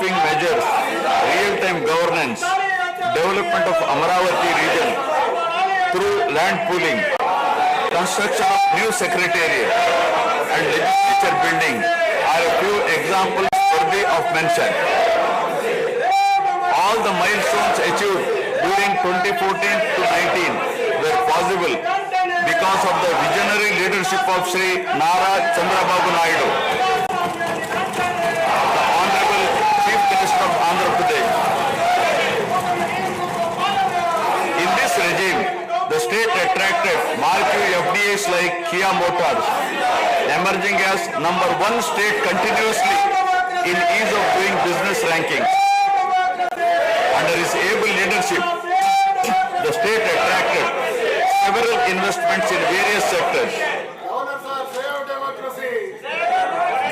anti-spoofing measures, real-time governance, development of Amaravathi region through land pooling, construction of new secretariat and legislature building are a few examples worthy of mention. All the milestones achieved during 2014 to 19 were possible because of the visionary leadership of Sri Nara Chandrababu Naidu, the Honorable Chief Minister of Andhra Pradesh. In this regime, the state attracted marquee FDIs like Kia Motors, emerging as #1 state continuously in ease of doing business rankings. Under his able leadership, the state attracted several investments in various sectors.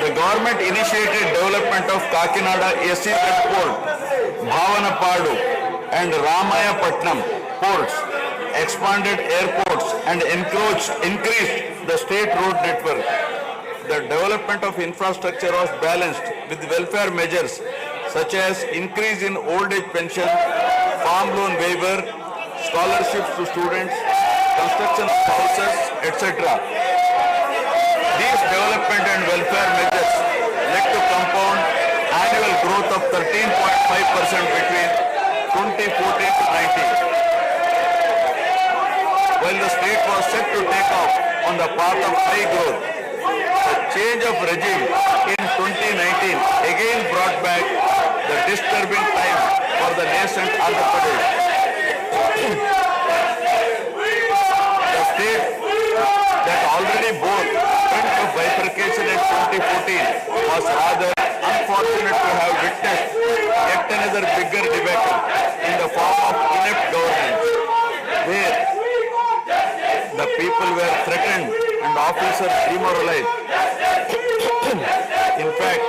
The government initiated development of Kakinada SEZ port, Bhavanapadu and Ramayapatnam ports, expanded airports and increased the state road network. The development of infrastructure was balanced with welfare measures such as increase in old age pension, farm loan waiver, scholarships to students, construction of houses, etc. These development and welfare measures led to compound annual growth of 13.5% between 2014 to 19. While the state was set to take off on the path of high growth, the change of regime in 2019 again brought back the disturbing time for the nascent Andhra Pradesh. The state that already bore front of bifurcation in 2014 was rather unfortunate to have witnessed yet another bigger debacle in the form of inept governance, where the people were threatened and officers demoralized. In fact,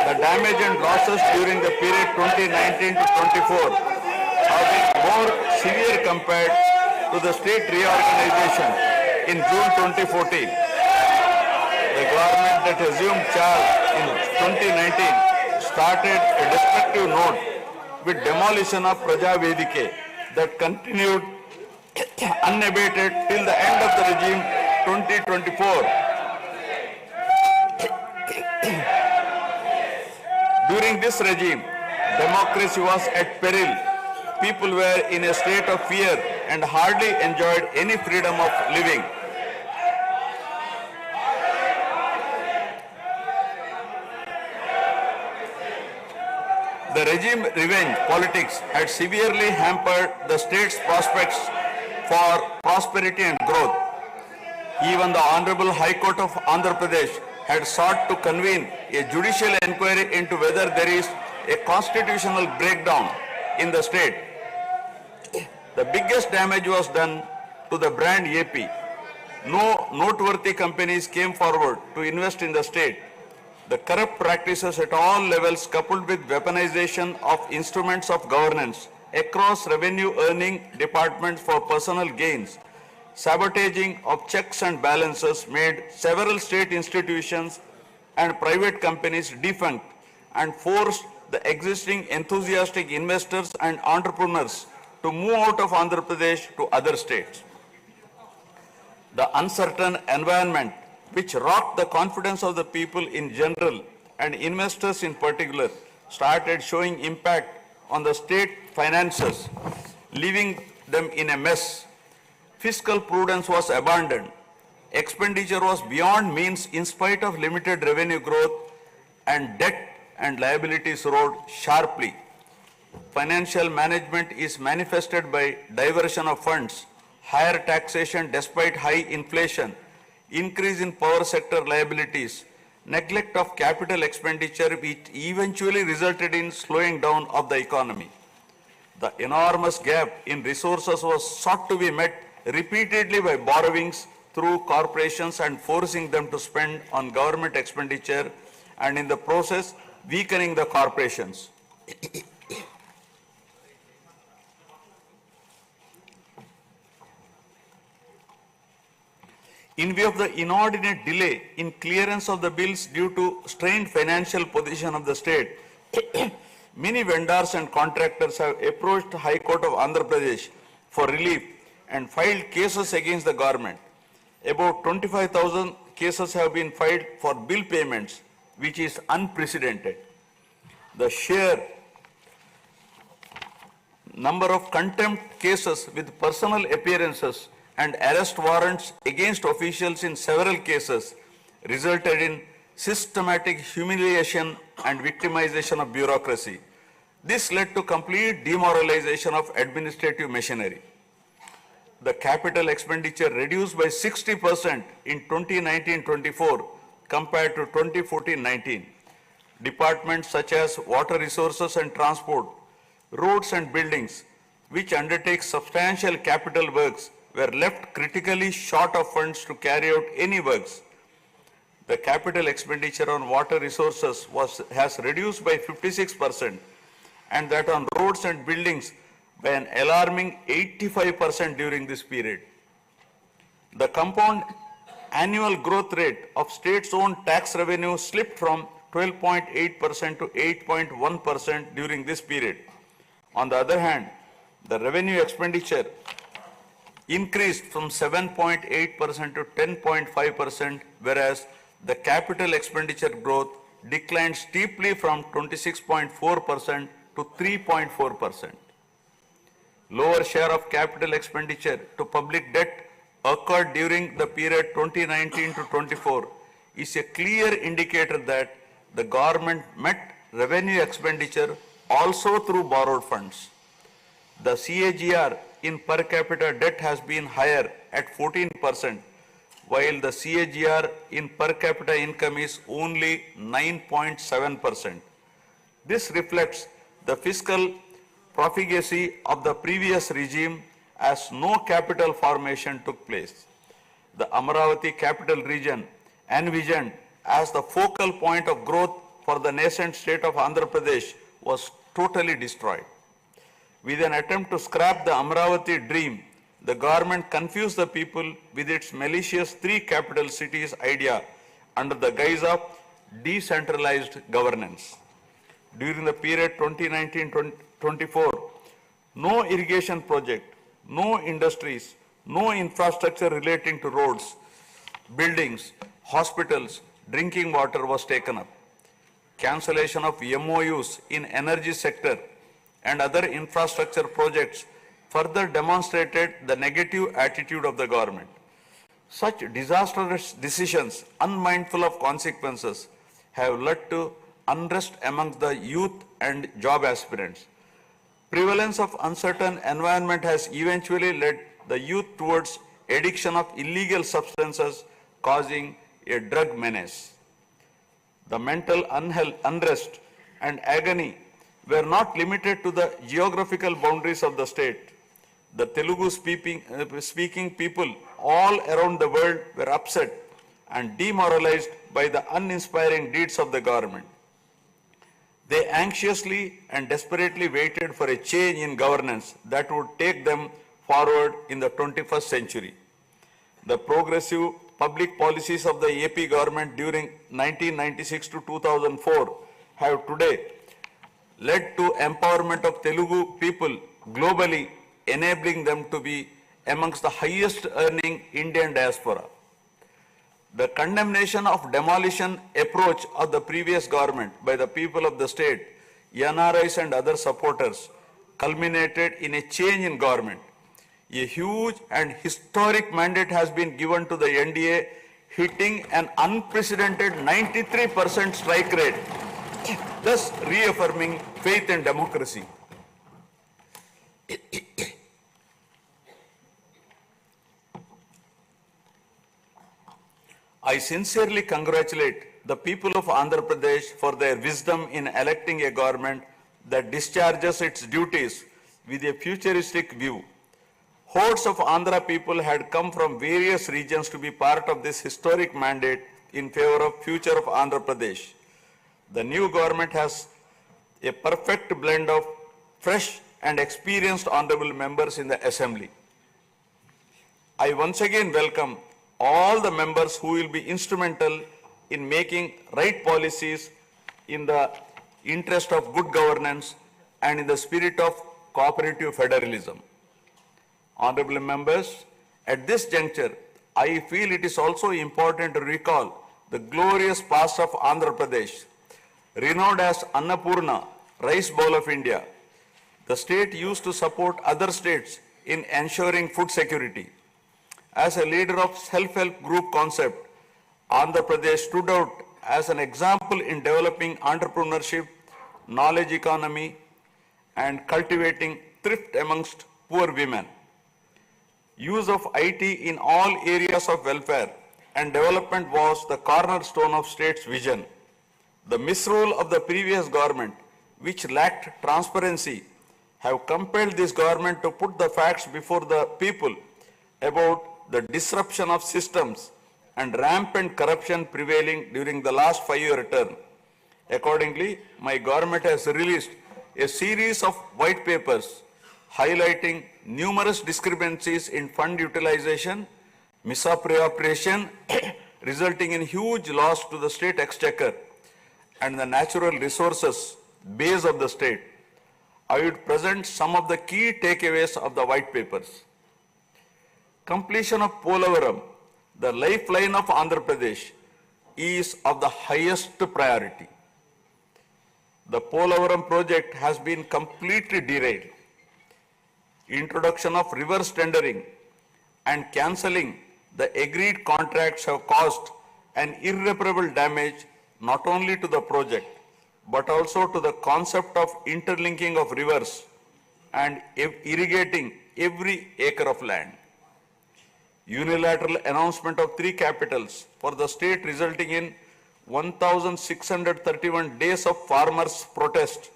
the damage and losses during the period 2019 to 24 have been more severe compared to the state reorganization in June 2014. The government that assumed charge in 2019 started a destructive note with demolition of Praja Vedike that continued unabated till the end of the regime 2024. During this regime, democracy was at peril. People were in a state of fear and hardly enjoyed any freedom of living. The regime revenge politics had severely hampered the state's prospects for prosperity and growth. Even the Honorable High Court of Andhra Pradesh had sought to convene a judicial inquiry into whether there is a constitutional breakdown in the state. The biggest damage was done to the brand AP. No noteworthy companies came forward to invest in the state. The corrupt practices at all levels, coupled with weaponization of instruments of governance across revenue earning departments for personal gains, sabotaging of checks and balances made several state institutions and private companies defunct and forced the existing enthusiastic investors and entrepreneurs to move out of Andhra Pradesh to other states. The uncertain environment which rocked the confidence of the people in general and investors in particular started showing impact on the state finances, leaving them in a mess. Fiscal prudence was abandoned. Expenditure was beyond means in spite of limited revenue growth, and debt and liabilities rose sharply. Financial management is manifested by diversion of funds, higher taxation despite high inflation, increase in power sector liabilities, neglect of capital expenditure which eventually resulted in slowing down of the economy. The enormous gap in resources was sought to be met repeatedly by borrowings through corporations and forcing them to spend on government expenditure, and in the process weakening the corporations. In view of the inordinate delay in clearance of the bills due to strained financial position of the state, Many vendors and contractors have approached High Court of Andhra Pradesh for relief and filed cases against the government. About 25,000 cases have been filed for bill payments, which is unprecedented. The sheer number of contempt cases with personal appearances and arrest warrants against officials in several cases resulted in systematic humiliation and victimization of bureaucracy. This led to complete demoralization of administrative machinery. The capital expenditure reduced by 60% in 2019-24 compared to 2014-19. Departments such as water resources and transport, roads and buildings, which undertake substantial capital works, were left critically short of funds to carry out any works. The capital expenditure on water resources has reduced by 56%, and that on roads and buildings by an alarming 85% during this period. The compound annual growth rate of states-owned tax revenue slipped from 12.8% to 8.1% during this period. On the other hand, the revenue expenditure increased from 7.8% to 10.5%, whereas the capital expenditure growth declined steeply from 26.4% to 3.4%. Lower share of capital expenditure to public debt occurred during the period 2019 to 24 is a clear indicator that the government met revenue expenditure also through borrowed funds. The CAGR in per capita debt has been higher at 14%, while the CAGR in per capita income is only 9.7%. This reflects the fiscal profligacy of the previous regime as no capital formation took place. The Amaravathi capital region, envisioned as the focal point of growth for the nascent state of Andhra Pradesh, was totally destroyed. With an attempt to scrap the Amaravathi dream, the government confused the people with its malicious three capital cities idea under the guise of decentralized governance. During the period 2019-24, no irrigation project, no industries, no infrastructure relating to roads, buildings, hospitals, drinking water was taken up. Cancellation of MOUs in energy sector and other infrastructure projects further demonstrated the negative attitude of the government. Such disastrous decisions, unmindful of consequences, have led to unrest amongst the youth and job aspirants. Prevalence of uncertain environment has eventually led the youth towards addiction of illegal substances, causing a drug menace. The mental unrest and agony were not limited to the geographical boundaries of the state. The Telugu speaking people all around the world were upset and demoralized by the uninspiring deeds of the government. They anxiously and desperately waited for a change in governance that would take them forward in the 21st century. The progressive public policies of the AP government during 1996 to 2004 have today led to empowerment of Telugu people globally, enabling them to be amongst the highest earning Indian diaspora. The condemnation of demolition approach of the previous government by the people of the state, NRIs and other supporters, culminated in a change in government. A huge and historic mandate has been given to the NDA, hitting an unprecedented 93% strike rate, thus reaffirming faith in democracy. I sincerely congratulate the people of Andhra Pradesh for their wisdom in electing a government that discharges its duties with a futuristic view. Hordes of Andhra people had come from various regions to be part of this historic mandate in favor of future of Andhra Pradesh. The new government has a perfect blend of fresh and experienced honorable members in the assembly. I once again welcome all the members who will be instrumental in making right policies in the interest of good governance, and in the spirit of cooperative federalism. Honorable members, at this juncture, I feel it is also important to recall the glorious past of Andhra Pradesh, renowned as Annapurna, rice bowl of India. The state used to support other states in ensuring food security. As a leader of self-help group concept, Andhra Pradesh stood out as an example in developing entrepreneurship, knowledge economy, and cultivating thrift amongst poor women. Use of IT in all areas of welfare and development was the cornerstone of state's vision. The misrule of the previous government, which lacked transparency, have compelled this government to put the facts before the people about the disruption of systems and rampant corruption prevailing during the last 5-year term. Accordingly, my government has released a series of white papers highlighting numerous discrepancies in fund utilization, misappropriation, resulting in huge loss to the state exchequer and the natural resources base of the state. I would present some of the key takeaways of the white papers. Completion of Polavaram, the lifeline of Andhra Pradesh, is of the highest priority. The Polavaram project has been completely derailed. Introduction of reverse tendering and cancelling the agreed contracts have caused an irreparable damage not only to the project but also to the concept of interlinking of rivers and irrigating every acre of land. Unilateral announcement of 3 capitals for the state resulting in 1,631 days of farmers' protest.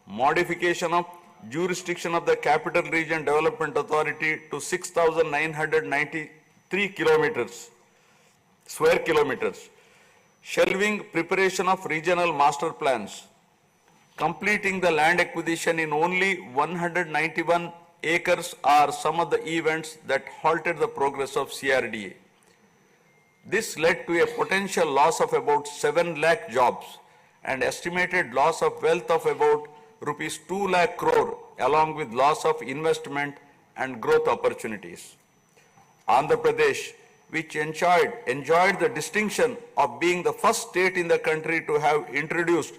Modification of jurisdiction of the Capital Region Development Authority to 6,993 square kilometers. Shelving preparation of regional master plans. Completing the land acquisition in only 191 acres are some of the events that halted the progress of CRDA. This led to a potential loss of about 7 lakh jobs and estimated loss of wealth of about rupees 2 lakh crore along with loss of investment and growth opportunities. Andhra Pradesh, which enjoyed the distinction of being the first state in the country to have introduced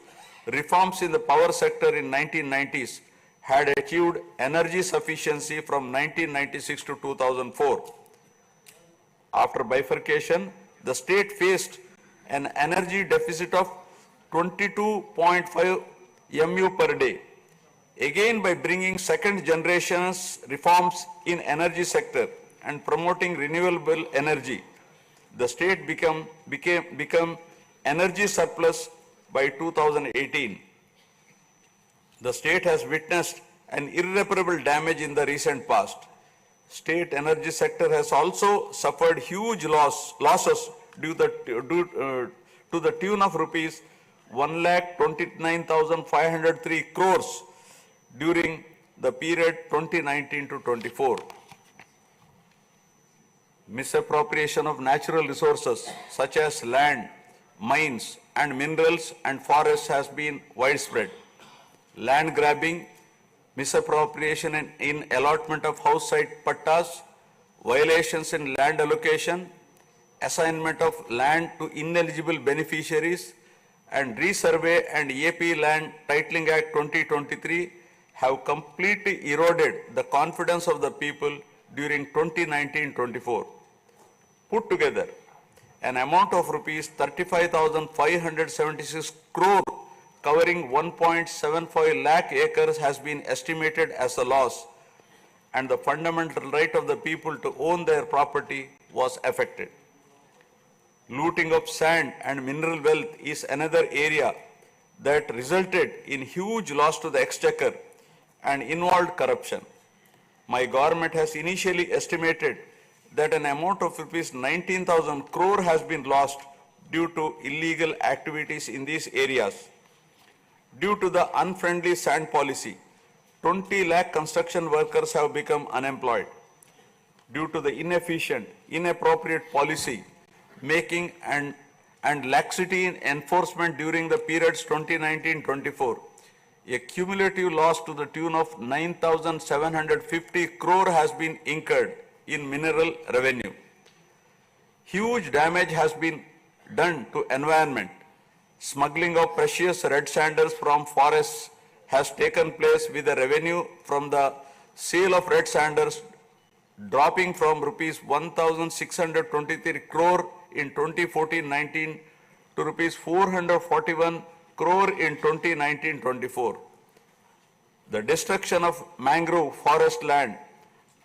reforms in the power sector in 1990s, had achieved energy sufficiency from 1996 to 2004. After bifurcation, the state faced an energy deficit of 22.5 MU per day. Again, by bringing second generation's reforms in energy sector and promoting renewable energy, the state become energy surplus by 2018. The state has witnessed an irreparable damage in the recent past. State energy sector has also suffered huge losses to the tune of rupees 1,29,503 crores during the period 2019 to 24. Misappropriation of natural resources such as land, mines and minerals and forests has been widespread. Land grabbing, misappropriation in allotment of house site pattas, violations in land allocation, assignment of land to ineligible beneficiaries, and Resurvey and AP Land Titling Act 2023 have completely eroded the confidence of the people during 2019-24. Put together, an amount of rupees 35,576 crore covering 1.75 lakh acres has been estimated as a loss, and the fundamental right of the people to own their property was affected. Looting of sand and mineral wealth is another area that resulted in huge loss to the exchequer and involved corruption. My government has initially estimated that an amount of rupees 19,000 crore has been lost due to illegal activities in these areas. Due to the unfriendly sand policy, 20 lakh construction workers have become unemployed. Due to the inefficient, inappropriate policy making and and laxity in enforcement during the periods 2019-24, a cumulative loss to the tune of 9,750 crore has been incurred in mineral revenue. Huge damage has been done to environment. Smuggling of precious red sanders from forests has taken place, with the revenue from the sale of red sanders dropping from rupees 1,623 crore in 2014-19 to rupees 441 crore in 2019-24. The destruction of mangrove forest land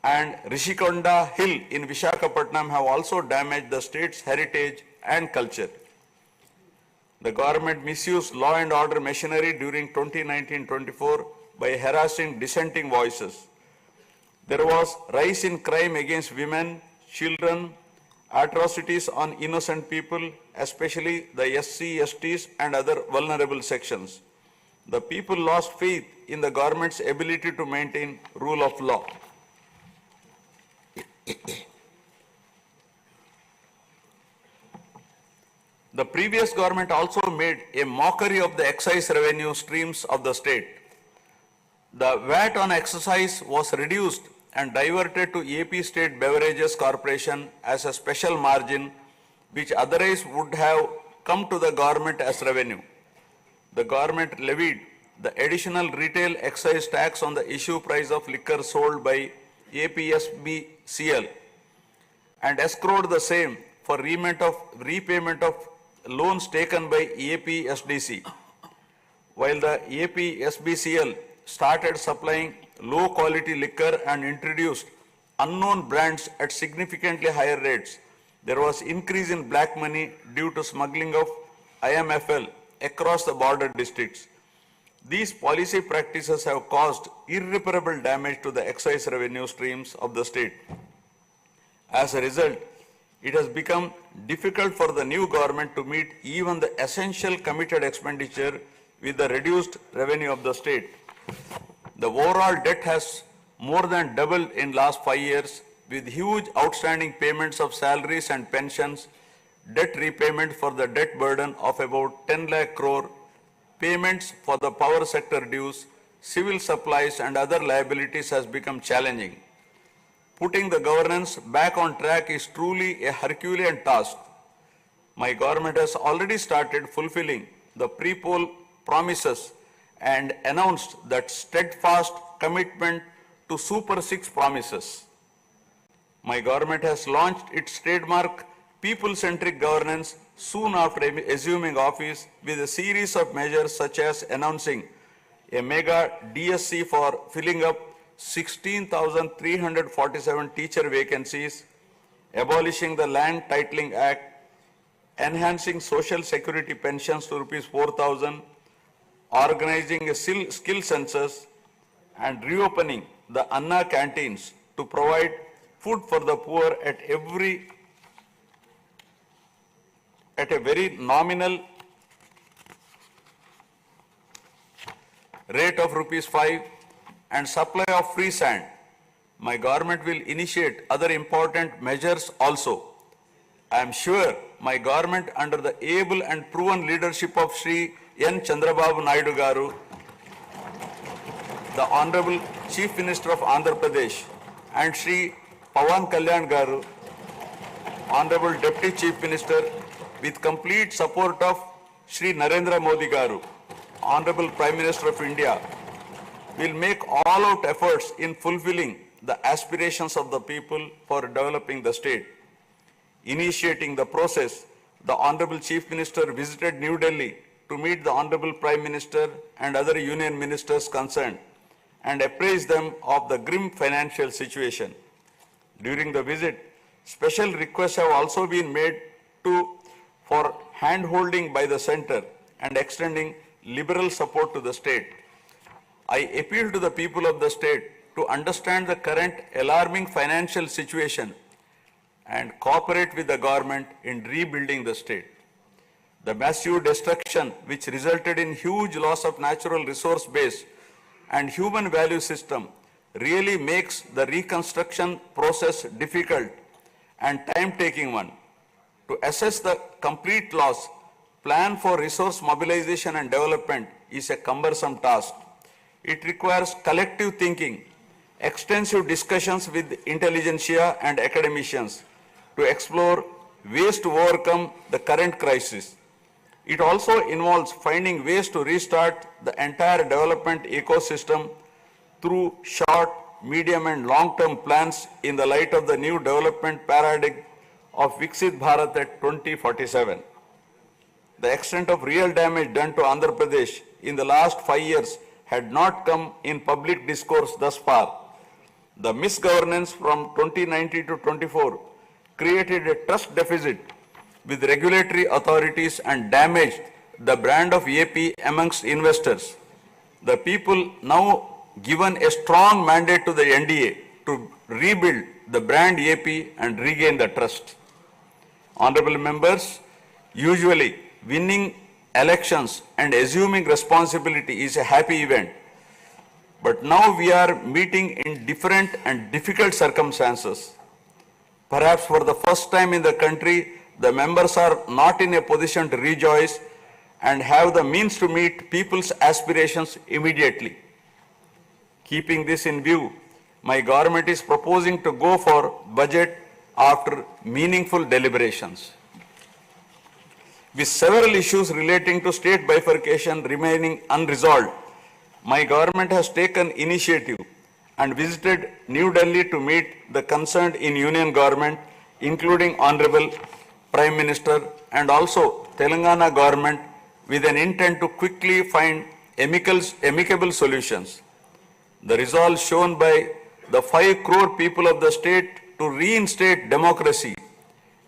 and Rishikonda Hill in Visakhapatnam have also damaged the state's heritage and culture. The government misused law and order machinery during 2019-24 by harassing dissenting voices. There was rise in crime against women, children, atrocities on innocent people, especially the SC, STs and other vulnerable sections. The people lost faith in the government's ability to maintain rule of law. The previous government also made a mockery of the excise revenue streams of the state. The VAT on excise was reduced and diverted to AP State Beverages Corporation as a special margin, which otherwise would have come to the government as revenue. The government levied the additional retail excise tax on the issue price of liquor sold by APSBCL and escrowed the same for repayment of loans taken by APSDC. While the APSBCL started supplying low quality liquor and introduced unknown brands at significantly higher rates, there was increase in black money due to smuggling of IMFL across the border districts. These policy practices have caused irreparable damage to the excise revenue streams of the state. As a result, it has become difficult for the new government to meet even the essential committed expenditure with the reduced revenue of the state. The overall debt has more than doubled in last 5 years, with huge outstanding payments of salaries and pensions, debt repayment for the debt burden of about 10 lakh crore, payments for the power sector dues, civil supplies and other liabilities has become challenging. Putting the governance back on track is truly a Herculean task. My government has already started fulfilling the pre-poll promises and announced that steadfast commitment to Super 6 promises. My government has launched its trademark people-centric governance soon after assuming office, with a series of measures such as announcing a mega DSC for filling up 16,347 teacher vacancies, abolishing the Land Titling Act, enhancing social security pensions to rupees 4,000, organizing a skill census, and reopening the Anna canteens to provide food for the poor at a very nominal rate of rupees 5, and supply of free sand. My government will initiate other important measures also. I am sure my government, under the able and proven leadership of Shri N. Chandrababu Naidu Garu, the Honorable Chief Minister of Andhra Pradesh, and Shri Pawankalyan Garu, Honorable Deputy Chief Minister, with complete support of Shri Narendra Modi Garu, Honorable Prime Minister of India, will make all-out efforts in fulfilling the aspirations of the people for developing the state. Initiating the process, the Honorable Chief Minister visited New Delhi to meet the Honorable Prime Minister and other union ministers concerned and apprise them of the grim financial situation. During the visit, special requests have also been made for hand-holding by the centre and extending liberal support to the state. I appeal to the people of the state to understand the current alarming financial situation and cooperate with the government in rebuilding the state. The massive destruction which resulted in huge loss of natural resource base and human value system really makes the reconstruction process difficult and time-taking one. To assess the complete loss, plan for resource mobilization and development is a cumbersome task. It requires collective thinking, extensive discussions with intelligentsia and academicians to explore ways to overcome the current crisis. It also involves finding ways to restart the entire development ecosystem through short, medium and long-term plans in the light of the new development paradigm of Viksit Bharat at 2047. The extent of real damage done to Andhra Pradesh in the last 5 years had not come in public discourse thus far. The misgovernance from 2019 to 24 created a trust deficit with regulatory authorities and damaged the brand of AP amongst investors. The people now given a strong mandate to the NDA to rebuild the brand AP and regain the trust. Honorable members, usually winning elections and assuming responsibility is a happy event. But now we are meeting in different and difficult circumstances. Perhaps for the first time in the country, the members are not in a position to rejoice and have the means to meet people's aspirations immediately. Keeping this in view, my government is proposing to go for budget after meaningful deliberations. With several issues relating to state bifurcation remaining unresolved, my government has taken initiative and visited New Delhi to meet the concerned in Union government, including Honorable Prime Minister and also Telangana government, with an intent to quickly find amicable solutions. The resolve shown by the 5 crore people of the state to reinstate democracy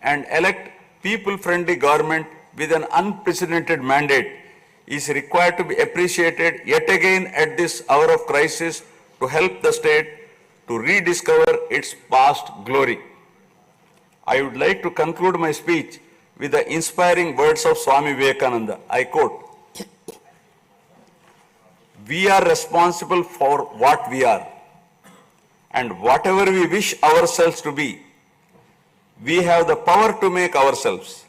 and elect people-friendly government with an unprecedented mandate is required to be appreciated yet again at this hour of crisis to help the state to rediscover its past glory. I would like to conclude my speech with the inspiring words of Swami Vivekananda. I quote, "We are responsible for what we are, and whatever we wish ourselves to be, we have the power to make ourselves.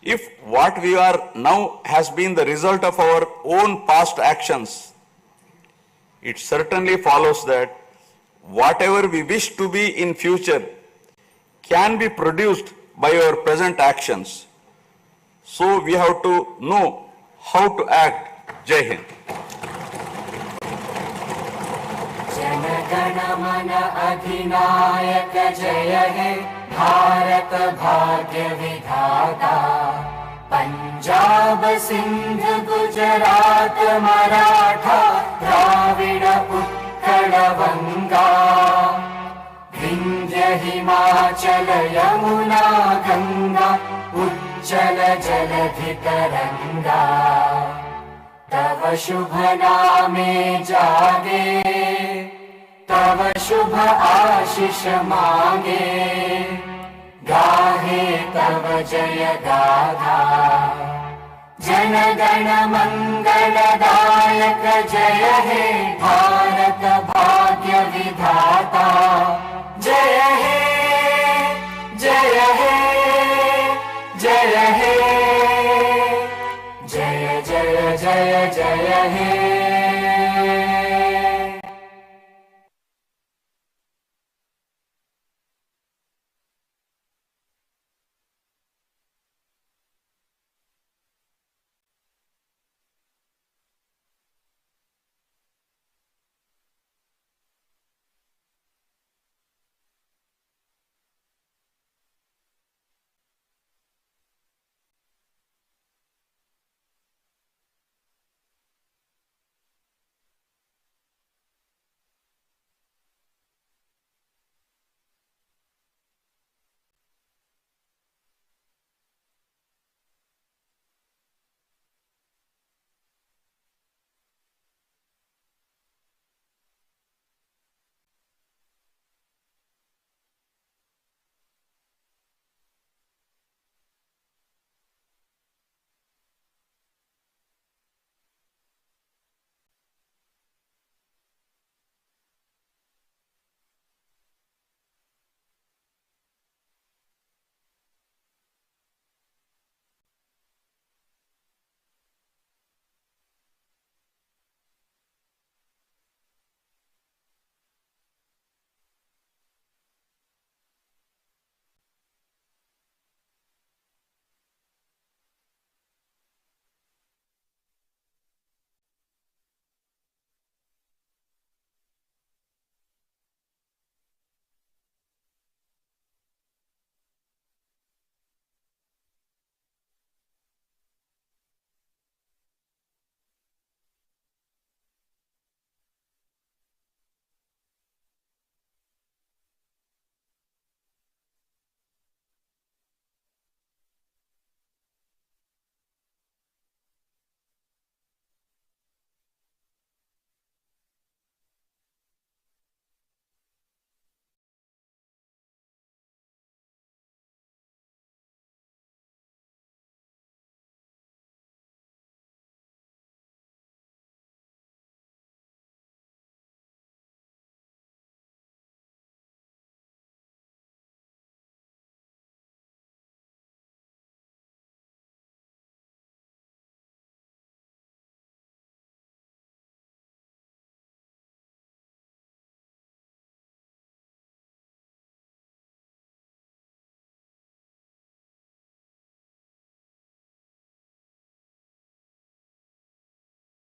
If what we are now has been the result of our own past actions, it certainly follows that whatever we wish to be in future can be produced by our present actions. So we have to know how to act." Jai Hind. जनगण मन अधिनायक जय हे भारत भाग्य विधाता पंजाब सिंध गुजरात मराठा द्राविड उत्कल बंगा विंध्य हिमाचल यमुना गंगा उज्जल जलधि तरंगा तव शुभ नामे जागे तव शुभ आशीष मांगे गाहे तव जय गाथा जनगण मंगलदायक जय हे भारत भाग्य विधाता जय हे जय हे जय हे जय जय जय जय हे